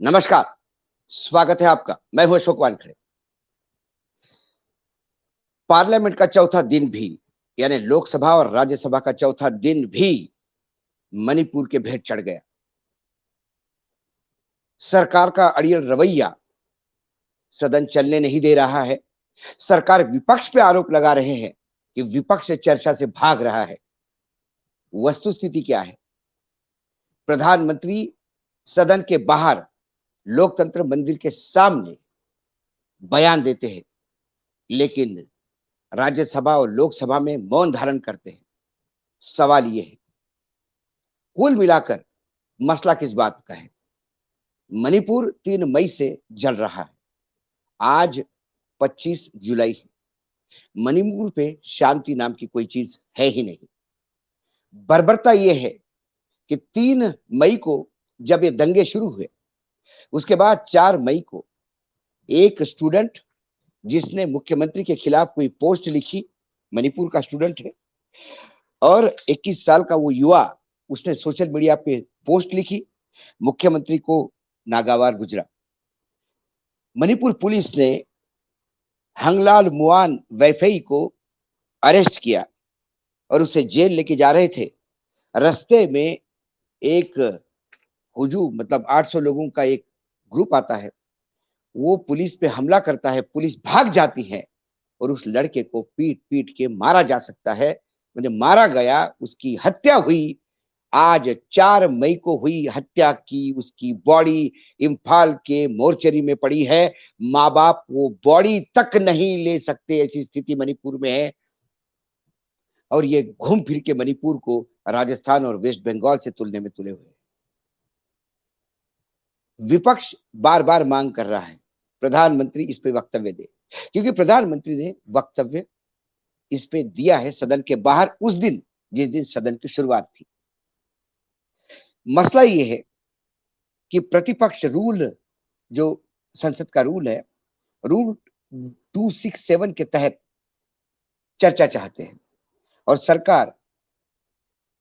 नमस्कार, स्वागत है आपका। मैं हूं अशोक वानखेड़े। पार्लियामेंट का चौथा दिन भी यानी लोकसभा और राज्यसभा का चौथा दिन भी मणिपुर के भेंट चढ़ गया। सरकार का अड़ियल रवैया सदन चलने नहीं दे रहा है। सरकार विपक्ष पे आरोप लगा रहे हैं कि विपक्ष से चर्चा से भाग रहा है। वस्तुस्थिति क्या है? प्रधानमंत्री सदन के बाहर लोकतंत्र मंदिर के सामने बयान देते हैं, लेकिन राज्यसभा और लोकसभा में मौन धारण करते हैं। सवाल ये है, कुल मिलाकर मसला किस बात का है? मणिपुर 3 मई से जल रहा है। आज 25 जुलाई है। मणिपुर पे शांति नाम की कोई चीज है ही नहीं। बर्बरता यह है कि 3 मई को जब ये दंगे शुरू हुए, उसके बाद 4 मई को एक स्टूडेंट जिसने मुख्यमंत्री के खिलाफ कोई पोस्ट लिखी, मणिपुर का स्टूडेंट है, और 21 साल का वो युवा, उसने सोशल मीडिया पे पोस्ट लिखी, मुख्यमंत्री को नागावार गुजरा। मणिपुर पुलिस ने हंगलाल मुआन वैफई को अरेस्ट किया और उसे जेल लेके जा रहे थे। रास्ते में एक हुजूम मतलब 800 लोगों का एक ग्रुप आता है, वो पुलिस पे हमला करता है, पुलिस भाग जाती है और उस लड़के को पीट पीट के मारा जा सकता है, मतलब मारा गया, उसकी हत्या हुई। आज 4 मई को हुई हत्या की उसकी बॉडी इम्फाल के मोर्चरी में पड़ी है। माँ बाप वो बॉडी तक नहीं ले सकते, ऐसी स्थिति मणिपुर में है। और ये घूम फिर के मणिपुर को राजस्थान और वेस्ट बंगाल से तुलने में तुले हुए। विपक्ष बार बार मांग कर रहा है प्रधानमंत्री इस पे वक्तव्य दे, क्योंकि प्रधानमंत्री ने वक्तव्य इस पे दिया है सदन के बाहर उस दिन जिस दिन सदन की शुरुआत थी। मसला ये है कि प्रतिपक्ष रूल, जो संसद का रूल है, रूल 267 के तहत चर्चा चाहते हैं और सरकार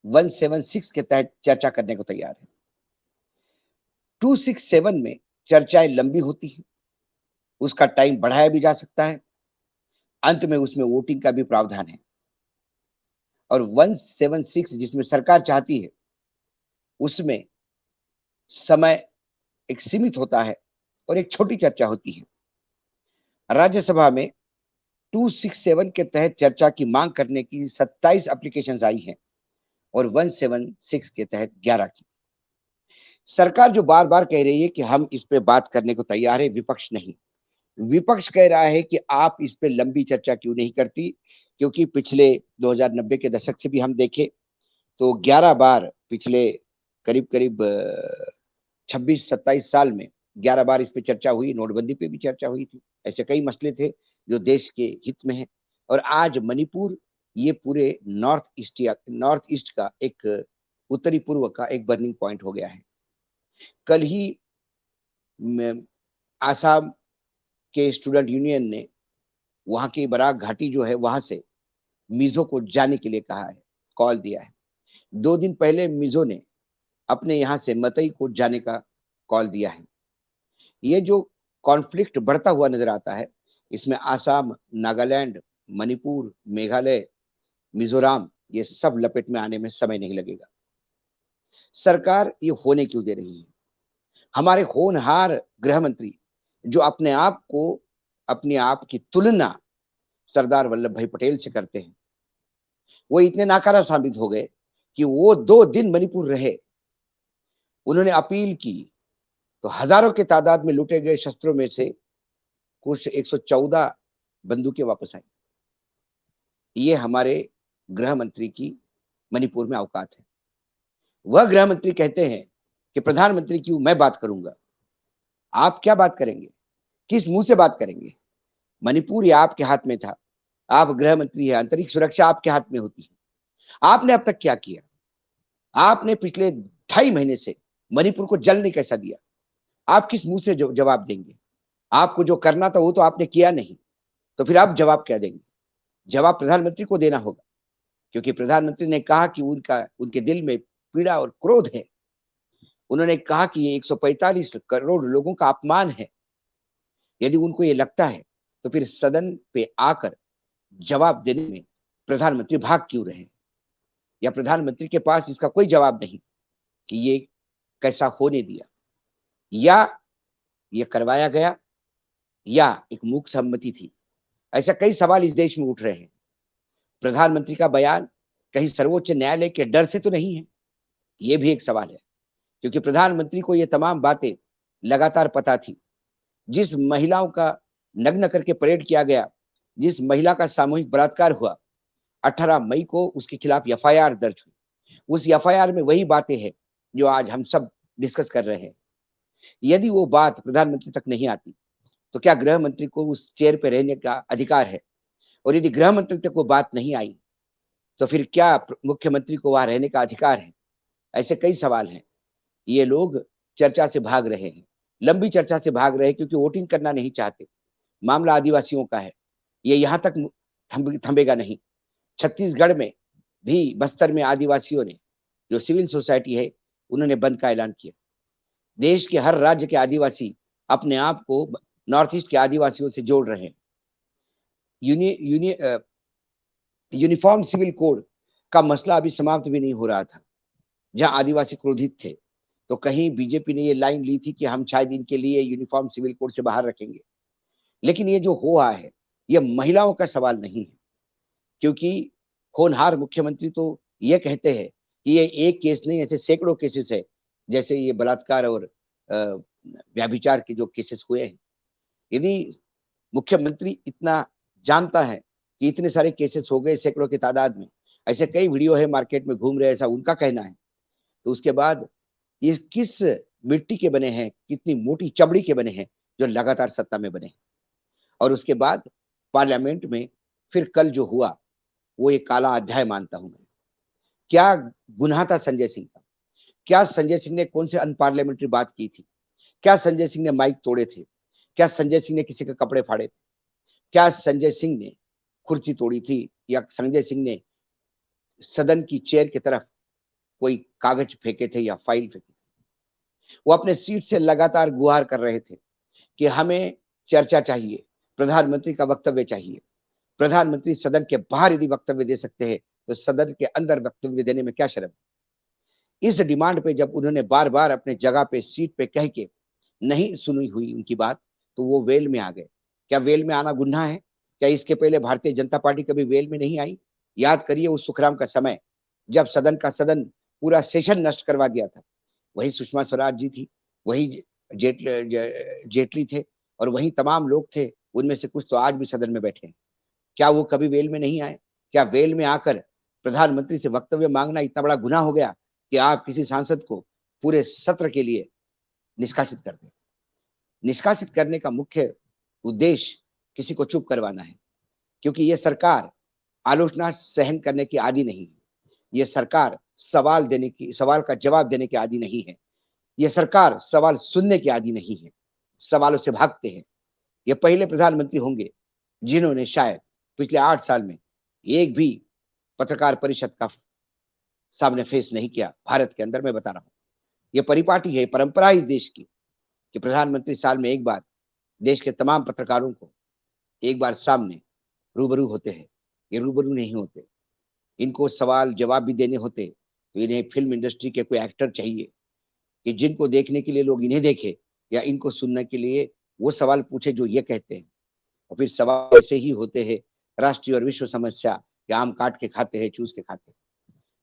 176 के तहत चर्चा करने को तैयार है। 267 में चर्चाएं लंबी होती है, उसका टाइम बढ़ाया भी जा सकता है, अंत में उसमें वोटिंग का भी प्रावधान है। और 176 जिसमें सरकार चाहती है, उसमें समय एक सीमित होता है और एक छोटी चर्चा होती है। राज्यसभा में 267 के तहत चर्चा की मांग करने की 27 एप्लीकेशंस आई हैं और 176 के तहत 11 की। सरकार जो बार बार कह रही है कि हम इस पे बात करने को तैयार है, विपक्ष नहीं। विपक्ष कह रहा है कि आप इस पे लंबी चर्चा क्यों नहीं करती, क्योंकि पिछले 2090 के दशक से भी हम देखें तो 11 बार पिछले करीब करीब 26-27 साल में 11 बार इस पे चर्चा हुई। नोटबंदी पे भी चर्चा हुई थी। ऐसे कई मसले थे जो देश के हित में है। और आज मणिपुर ये पूरे नॉर्थ ईस्ट का एक उत्तरी पूर्व का एक बर्निंग पॉइंट हो गया है। कल ही आसाम के स्टूडेंट यूनियन ने वहां की बराक घाटी जो है वहां से मिजो को जाने के लिए कहा है, कॉल दिया है। 2 दिन पहले मिजो ने अपने यहां से मतई को जाने का कॉल दिया है। ये जो कॉन्फ्लिक्ट बढ़ता हुआ नजर आता है, इसमें आसाम, नागालैंड, मणिपुर, मेघालय, मिजोरम, ये सब लपेट में आने में समय नहीं लगेगा। सरकार ये होने क्यों दे रही है? हमारे होनहार गृह मंत्री जो अपने आप की तुलना सरदार वल्लभ भाई पटेल से करते हैं, वो इतने नाकारा साबित हो गए कि वो 2 दिन मणिपुर रहे। उन्होंने अपील की तो हजारों के तादाद में लूटे गए शस्त्रों में से कुछ 114 बंदूकें वापस आई। ये हमारे गृह मंत्री की मणिपुर में औकात है। वह गृह मंत्री कहते हैं कि प्रधानमंत्री की मैं बात करूंगा। आप क्या बात करेंगे? किस मुंह से बात करेंगे? मणिपुर ये आपके हाथ में था, आप गृह मंत्री है, आंतरिक सुरक्षा आपके हाथ में होती है। आपने अब तक क्या किया? आपने पिछले 2.5 महीने से मणिपुर को जलने कैसा दिया? आप किस मुंह से जवाब देंगे? आपको जो करना था वो तो आपने किया नहीं, तो फिर आप जवाब क्या देंगे? जवाब प्रधानमंत्री को देना होगा, क्योंकि प्रधानमंत्री ने कहा कि उनके दिल में पीड़ा और क्रोध है। उन्होंने कहा कि ये 145 करोड़ लोगों का अपमान है। यदि उनको ये लगता है तो फिर सदन पे आकर जवाब देने में प्रधानमंत्री भाग क्यों रहे? या प्रधानमंत्री के पास इसका कोई जवाब नहीं कि ये कैसा होने दिया, या ये करवाया गया, या एक मूक सहमति थी? ऐसा कई सवाल इस देश में उठ रहे हैं। प्रधानमंत्री का बयान कहीं सर्वोच्च न्यायालय के डर से तो नहीं है? ये भी एक सवाल है, क्योंकि प्रधानमंत्री को ये तमाम बातें लगातार पता थी। जिस महिलाओं का नग्न करके परेड किया गया, जिस महिला का सामूहिक बलात्कार हुआ, 18 मई को उसके खिलाफ एफआईआर दर्ज हुई। उस एफआईआर में वही बातें हैं जो आज हम सब डिस्कस कर रहे हैं। यदि वो बात प्रधानमंत्री तक नहीं आती, तो क्या गृह मंत्री को उस चेयर पे रहने का अधिकार है? और यदि गृह मंत्री तक वो बात नहीं आई, तो फिर क्या मुख्यमंत्री को वहां रहने का अधिकार है? ऐसे कई सवाल हैं। ये लोग चर्चा से भाग रहे हैं, लंबी चर्चा से भाग रहे हैं, क्योंकि वोटिंग करना नहीं चाहते। मामला आदिवासियों का है, ये यहाँ तक थमेगा नहीं। छत्तीसगढ़ में भी, बस्तर में आदिवासियों ने, जो सिविल सोसाइटी है, उन्होंने बंद का ऐलान किया। देश के हर राज्य के आदिवासी अपने आप को नॉर्थ ईस्ट के आदिवासियों से जोड़ रहे हैं। यूनिफॉर्म सिविल कोड का मसला अभी समाप्त भी नहीं हो रहा था। जहां आदिवासी क्रोधित थे, तो कहीं बीजेपी ने ये लाइन ली थी कि हम शायद इनके लिए यूनिफॉर्म सिविल कोड से बाहर रखेंगे। लेकिन ये जो हो रहा है, ये महिलाओं का सवाल नहीं है, क्योंकि होनहार मुख्यमंत्री तो ये कहते हैं कि ये एक केस नहीं, ऐसे सैकड़ों केसेस है, जैसे ये बलात्कार और व्यभिचार के जो केसेस हुए हैं। यदि मुख्यमंत्री इतना जानता है कि इतने सारे केसेस हो गए सैकड़ों की तादाद में, ऐसे कई वीडियो है मार्केट में घूम रहे, ऐसा उनका कहना है, तो उसके बाद ये किस मिट्टी के बने हैं, कितनी मोटी चमड़ी के बने हैं जो लगातार सत्ता में बने हैं? और उसके बाद पार्लियामेंट में फिर कल जो हुआ, वो एक काला अध्याय मानता हूं मैं। क्या गुनाह था संजय सिंह का? क्या संजय सिंह ने कौन से अनपार्लियामेंट्री बात की थी? क्या संजय सिंह ने माइक तोड़े थे? क्या संजय सिंह ने किसी के कपड़े फाड़े थे? क्या संजय सिंह ने कुर्सी तोड़ी थी, या संजय सिंह ने सदन की चेयर की तरफ कोई कागज फेंके थे या फाइल फेंकी थी? वो अपने सीट से लगातार गुहार कर रहे थे कि हमें चर्चा चाहिए, प्रधानमंत्री का वक्तव्य चाहिए। प्रधानमंत्री सदन के बाहर यदि वक्तव्य दे सकते हैं, तो सदन के अंदर वक्तव्य देने में क्या शर्म? इस डिमांड पे जब उन्होंने बार-बार अपने जगह पे, सीट पे कह के नहीं सुनी हुई उनकी बात, तो वो वेल में आ गए। क्या वेल में आना गुनाह है? क्या इसके पहले भारतीय जनता पार्टी कभी वेल में नहीं आई? याद करिए उस सुखराम का समय, जब सदन का सदन पूरा सेशन नष्ट करवा दिया था। वही सुषमा स्वराज जी थी, वही जेटली थे, और वही तमाम लोग थे, उनमें से कुछ तो आज भी सदन में बैठे हैं। क्या वो कभी वेल में नहीं आए? क्या वेल में आकर प्रधानमंत्री से वक्तव्य मांगना इतना बड़ा गुनाह हो गया कि आप किसी सांसद को पूरे सत्र के लिए निष्कासित कर दें? निष्कासित करने का मुख्य उद्देश्य किसी को चुप करवाना है, क्योंकि ये सरकार आलोचना सहन करने की आदी नहीं है। ये सरकार सवाल का जवाब देने की आदी नहीं है। ये सरकार सवाल सुनने की आदी नहीं है। सवालों से भागते हैं। ये पहले प्रधानमंत्री होंगे जिन्होंने शायद पिछले 8 साल में एक भी पत्रकार परिषद का सामने फेस नहीं किया भारत के अंदर, मैं बता रहा हूँ। ये परिपाटी है, परंपरा है इस देश की, कि प्रधानमंत्री साल में एक बार देश के तमाम पत्रकारों को एक बार सामने रूबरू होते हैं। ये रूबरू नहीं होते। इनको सवाल जवाब भी देने होते, तो इन्हें फिल्म इंडस्ट्री के कोई एक्टर चाहिए कि जिनको देखने के लिए लोग इन्हें देखें, या इनको सुनने के लिए वो सवाल पूछे जो ये कहते हैं। और फिर सवाल ऐसे ही होते हैं, राष्ट्रीय और विश्व समस्या कि आम काट के खाते हैं, चूस के खाते हैं।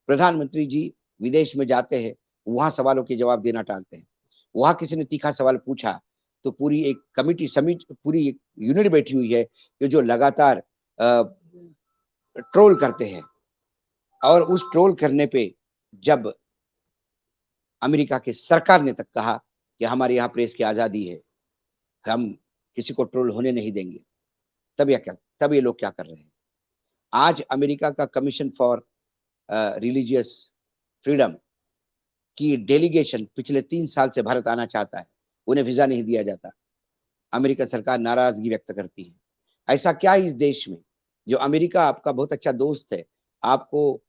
प्रधानमंत्री जी विदेश में जाते हैं, वहां सवालों के जवाब देना टालते हैं। वहां किसी ने तीखा सवाल पूछा, तो पूरी एक कमिटी समिति, पूरी एक यूनिट बैठी हुई है कि जो लगातार ट्रोल करते हैं। और उस ट्रोल करने पे जब अमेरिका की सरकार ने तक कहा कि हमारे यहाँ प्रेस की आजादी है, हम किसी को ट्रोल होने नहीं देंगे, तब ये लोग क्या कर रहे हैं? आज अमेरिका का कमीशन फॉर रिलीजियस फ्रीडम की डेलीगेशन पिछले 3 साल से भारत आना चाहता है, उन्हें वीजा नहीं दिया जाता। अमेरिका सरकार नाराजगी व्यक्त करती है। ऐसा क्या है इस देश में, जो अमेरिका आपका बहुत अच्छा दोस्त है, आपको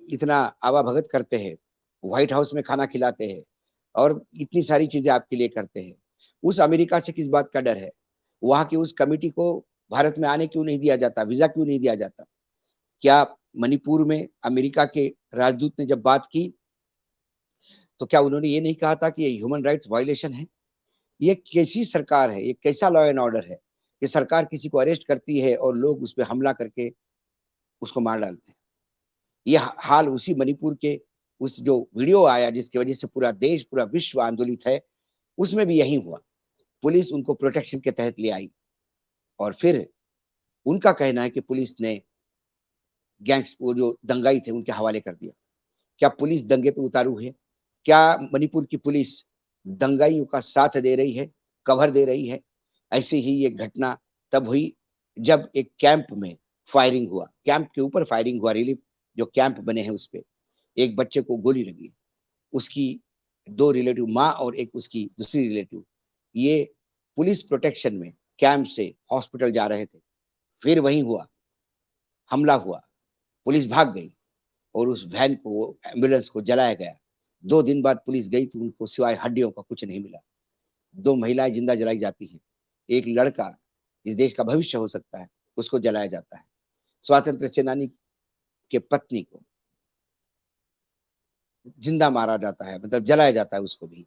इतना आवा भगत करते हैं, व्हाइट हाउस में खाना खिलाते हैं, और इतनी सारी चीजें आपके लिए करते हैं। उस अमेरिका से किस बात का डर है? वहां की उस कमिटी को भारत में आने क्यों नहीं दिया जाता, वीजा क्यों नहीं दिया जाता? क्या मणिपुर में अमेरिका के राजदूत ने जब बात की तो क्या उन्होंने ये नहीं कहा था कि ये ह्यूमन राइट्स वायलेशन है? ये कैसी सरकार है, ये कैसा लॉ एंड ऑर्डर है कि सरकार किसी को अरेस्ट करती है और लोग उस पर हमला करके उसको मार डालते हैं? ये हाल उसी मणिपुर के उस जो वीडियो आया जिसकी वजह से पूरा देश, पूरा विश्व आंदोलित है, उसमें भी यही हुआ। पुलिस उनको प्रोटेक्शन के तहत ले आई और फिर उनका कहना है कि पुलिस ने गैंग्स वो जो दंगाई थे उनके हवाले कर दिया। क्या पुलिस दंगे पे उतारू है? क्या मणिपुर की पुलिस दंगाइयों का साथ दे रही है, कवर दे रही है? ऐसे ही ये घटना तब हुई जब एक कैंप में फायरिंग हुआ, कैंप के ऊपर फायरिंग हुआ, रिलीफ जो कैंप बने हैं उस पे एक बच्चे को गोली लगी। उसकी दो रिलेटिव, माँ और एक उसकी दूसरी रिलेटिव, ये पुलिस प्रोटेक्शन में कैंप से हॉस्पिटल जा रहे थे। फिर वहीं हुआ, हमला हुआ, पुलिस भाग गई और उस वैन को, एम्बुलेंस को जलाया गया। 2 दिन बाद पुलिस गई तो उनको सिवाय हड्डियों का कुछ नहीं मिला। 2 महिलाएं जिंदा जलाई जाती हैं। एक लड़का इस देश का भविष्य हो सकता है, उसको जलाया जाता है। स्वातंत्र सेनानी के पत्नी को जिंदा मारा जाता है, मतलब जलाया जाता है उसको भी।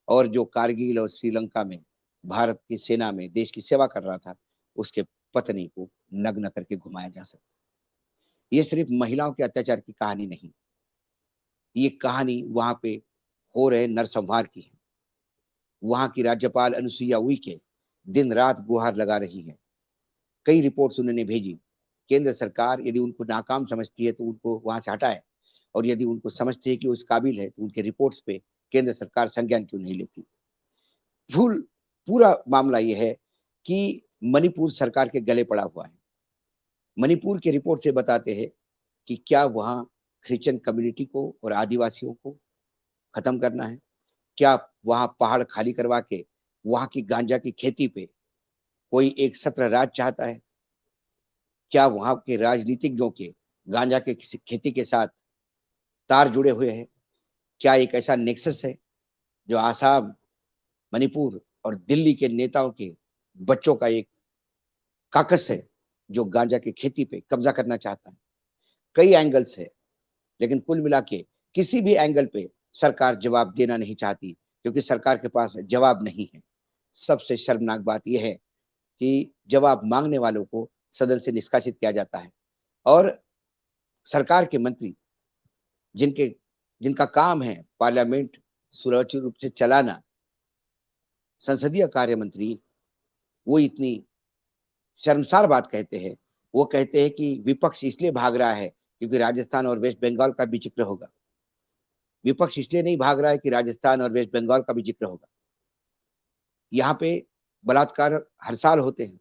और जो कारगिल और श्रीलंका में भारत की सेना में देश की सेवा कर रहा था, उसके पत्नी को नग्न करके घुमाया जा सकता है। ये सिर्फ महिलाओं के अत्याचार की कहानी नहीं, ये कहानी वहां पे हो रहे नरसंहार की है। वहां की राज्यपाल अनुसुईया उइके दिन रात गुहार लगा रही है। कई रिपोर्ट्स उन्होंने भेजी। केंद्र सरकार यदि उनको नाकाम समझती है तो उनको वहां से हटाए, और यदि उनको समझती है कि वो इस काबिल है तो उनके रिपोर्ट्स पे केंद्र सरकार संज्ञान क्यों नहीं लेती? फुल पूरा मामला यह है कि मणिपुर सरकार के गले पड़ा हुआ है। मणिपुर के रिपोर्ट से बताते हैं कि क्या वहां क्रिश्चियन कम्युनिटी को और आदिवासियों को खत्म करना है? क्या वहां पहाड़ खाली करवा के वहां की गांजा की खेती पे कोई एक सत्र राज चाहता है? क्या वहां के राजनीतिज्ञों के गांजा के खेती के साथ तार जुड़े हुए हैं? क्या एक ऐसा नेक्सस है जो आसाम, मणिपुर और दिल्ली के नेताओं के बच्चों का एक काकस है जो गांजा की खेती पे कब्जा करना चाहता है? कई एंगल्स है, लेकिन कुल मिला के किसी भी एंगल पे सरकार जवाब देना नहीं चाहती, क्योंकि सरकार के पास जवाब नहीं है। सबसे शर्मनाक बात यह है कि जवाब मांगने वालों को सदन से निष्कासित किया जाता है और सरकार के मंत्री जिनके जिनका काम है पार्लियामेंट सुरक्षित रूप से चलाना, संसदीय कार्य मंत्री, वो इतनी शर्मसार बात कहते हैं। वो कहते हैं कि विपक्ष इसलिए भाग रहा है क्योंकि राजस्थान और वेस्ट बंगाल का भी जिक्र होगा। विपक्ष इसलिए नहीं भाग रहा है कि राजस्थान और वेस्ट बंगाल का भी जिक्र होगा। यहाँ पे बलात्कार हर साल होते हैं,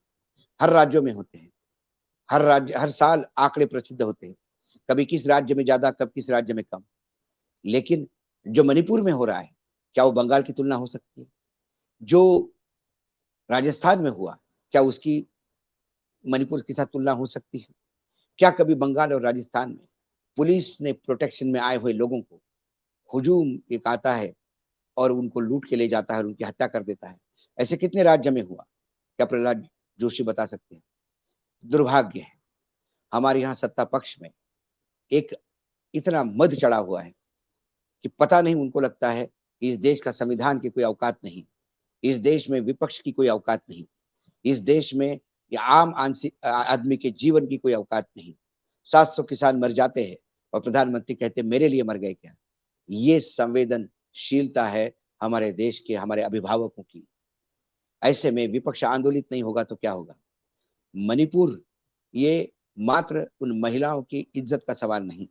हर राज्यों में होते हैं, हर राज्य हर साल आंकड़े प्रसिद्ध होते हैं, कभी किस राज्य में ज्यादा, कब किस राज्य में कम। लेकिन जो मणिपुर में हो रहा है, क्या वो बंगाल की तुलना हो सकती है? जो राजस्थान में हुआ, क्या उसकी मणिपुर के साथ तुलना हो सकती है? क्या कभी बंगाल और राजस्थान में पुलिस ने प्रोटेक्शन में आए हुए लोगों को हुजूम एक आता है और उनको लूट के ले जाता है और उनकी हत्या कर देता है? ऐसे कितने राज्य में हुआ? क्या प्रहलाद जोशी बता सकते हैं? दुर्भाग्य है, हमारे यहाँ सत्ता पक्ष में एक इतना मद चढ़ा हुआ है कि पता नहीं, उनको लगता है कि इस देश का संविधान की कोई औकात नहीं, इस देश में विपक्ष की कोई औकात नहीं, इस देश में या आम आदमी के जीवन की कोई औकात नहीं। 700 किसान मर जाते हैं और प्रधानमंत्री कहते हैं मेरे लिए मर गए क्या? ये संवेदनशीलता है हमारे देश के, हमारे अभिभावकों की। ऐसे में विपक्ष आंदोलित नहीं होगा तो क्या होगा? मणिपुर ये मात्र उन महिलाओं की इज्जत का सवाल नहीं,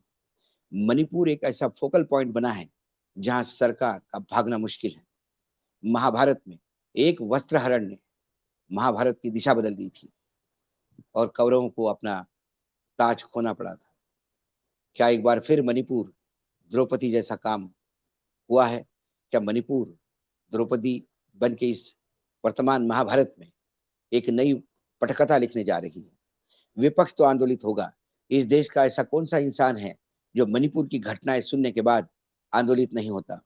मणिपुर एक ऐसा फोकल पॉइंट बना है जहां सरकार का भागना मुश्किल है। महाभारत में एक वस्त्रहरण ने महाभारत की दिशा बदल दी थी और कौरवों को अपना ताज खोना पड़ा था। क्या एक बार फिर मणिपुर द्रौपदी जैसा काम हुआ है? क्या मणिपुर द्रौपदी बन के इस वर्तमान महाभारत में एक नई पटकथा लिखने जा रही है? विपक्ष तो आंदोलित होगा। इस देश का ऐसा कौन सा इंसान है जो मणिपुर की घटनाएं सुनने के बाद आंदोलित नहीं होता?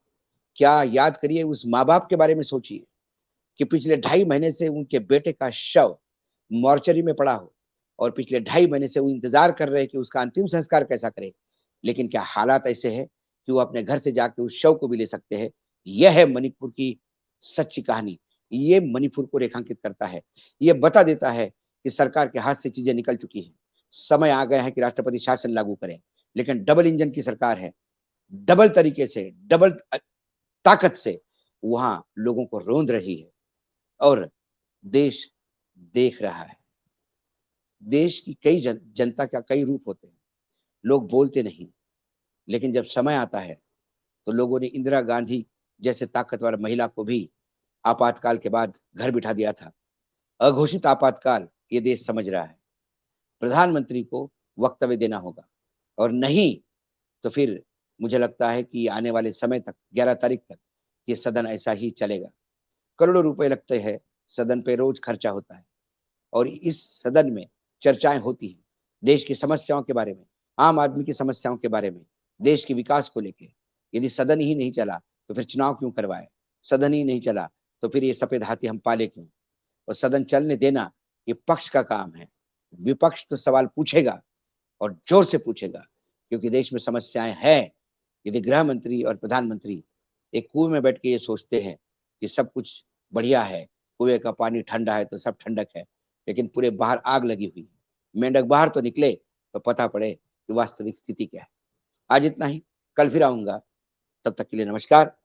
क्या याद करिए, उस माँ-बाप के बारे में सोचिए कि पिछले 2.5 महीने से उनके बेटे का शव मोर्चरी में पड़ा हो और पिछले 2.5 महीने से वो इंतज़ार कर रहे हैं कि उसका अंतिम संस्कार कैसा करें। लेकिन क्या हालात ऐसे हैं कि वो अपने घर से जाके उस शव को भी ले सकते हैं। यह है मणिपुर की सच्ची कहानी। ये मणिपुर को रेखांकित करता है। ये बता देता है कि सरकार के हाथ से चीज़ें निकल चुकी हैं। समय आ गया है कि राष्ट्रपति शासन लागू करें। लेकिन डबल इंजन की सरकार है। डबल तरीके से, डबल ताकत से वहाँ लोगों को रौंद रही है और देश देख रहा है। देश की कई जनता का कई रूप होते हैं। लोग बोलते नहीं, लेकिन जब समय आता है, तो लोगों ने इंदिरा गांधी जैसे ताकतवर महिला को भी आपातकाल के बाद घर बिठा दिया था। अघोषित आपातकाल ये देश समझ रहा है। प्रधानमंत्री को वक्तव्य देना होगा और नहीं तो फिर मुझे लगता है कि आने वाले समय तक 11 तारीख तक ये सदन ऐसा ही चलेगा। करोड़ों रुपए लगते हैं, सदन पे रोज खर्चा होता है और इस सदन में चर्चाएँ होती हैं, देश की समस्याओं के बारे में, आम आदमी की समस्याओं के बारे में, देश के विकास को लेके। यदि सदन ही नहीं चला, तो फिर चुनाव क्यों करवाएँ? सदन ही नहीं चला, तो फिर ये सफ़ेद हाथी हम पाले क्यों? और सदन चलने देना, ये पक्ष का काम है। विपक्ष तो सवाल पूछेगा और ज़ोर से पूछेगा, क्योंकि देश में समस्याएँ हैं। यदि गृह मंत्री और प्रधानमंत्री एक कुएँ में बैठ के ये सोचते हैं कि सब कुछ बढ़िया है, कुएँ का पानी ठंडा है तो सब ठंडक है, लेकिन पूरे बाहर आग लगी हुई है। मेंढक बाहर तो निकले तो पता पड़े कि वास्तविक स्थिति क्या है। आज इतना ही, कल फिर आऊँगा, तब तक के लिए नमस्कार।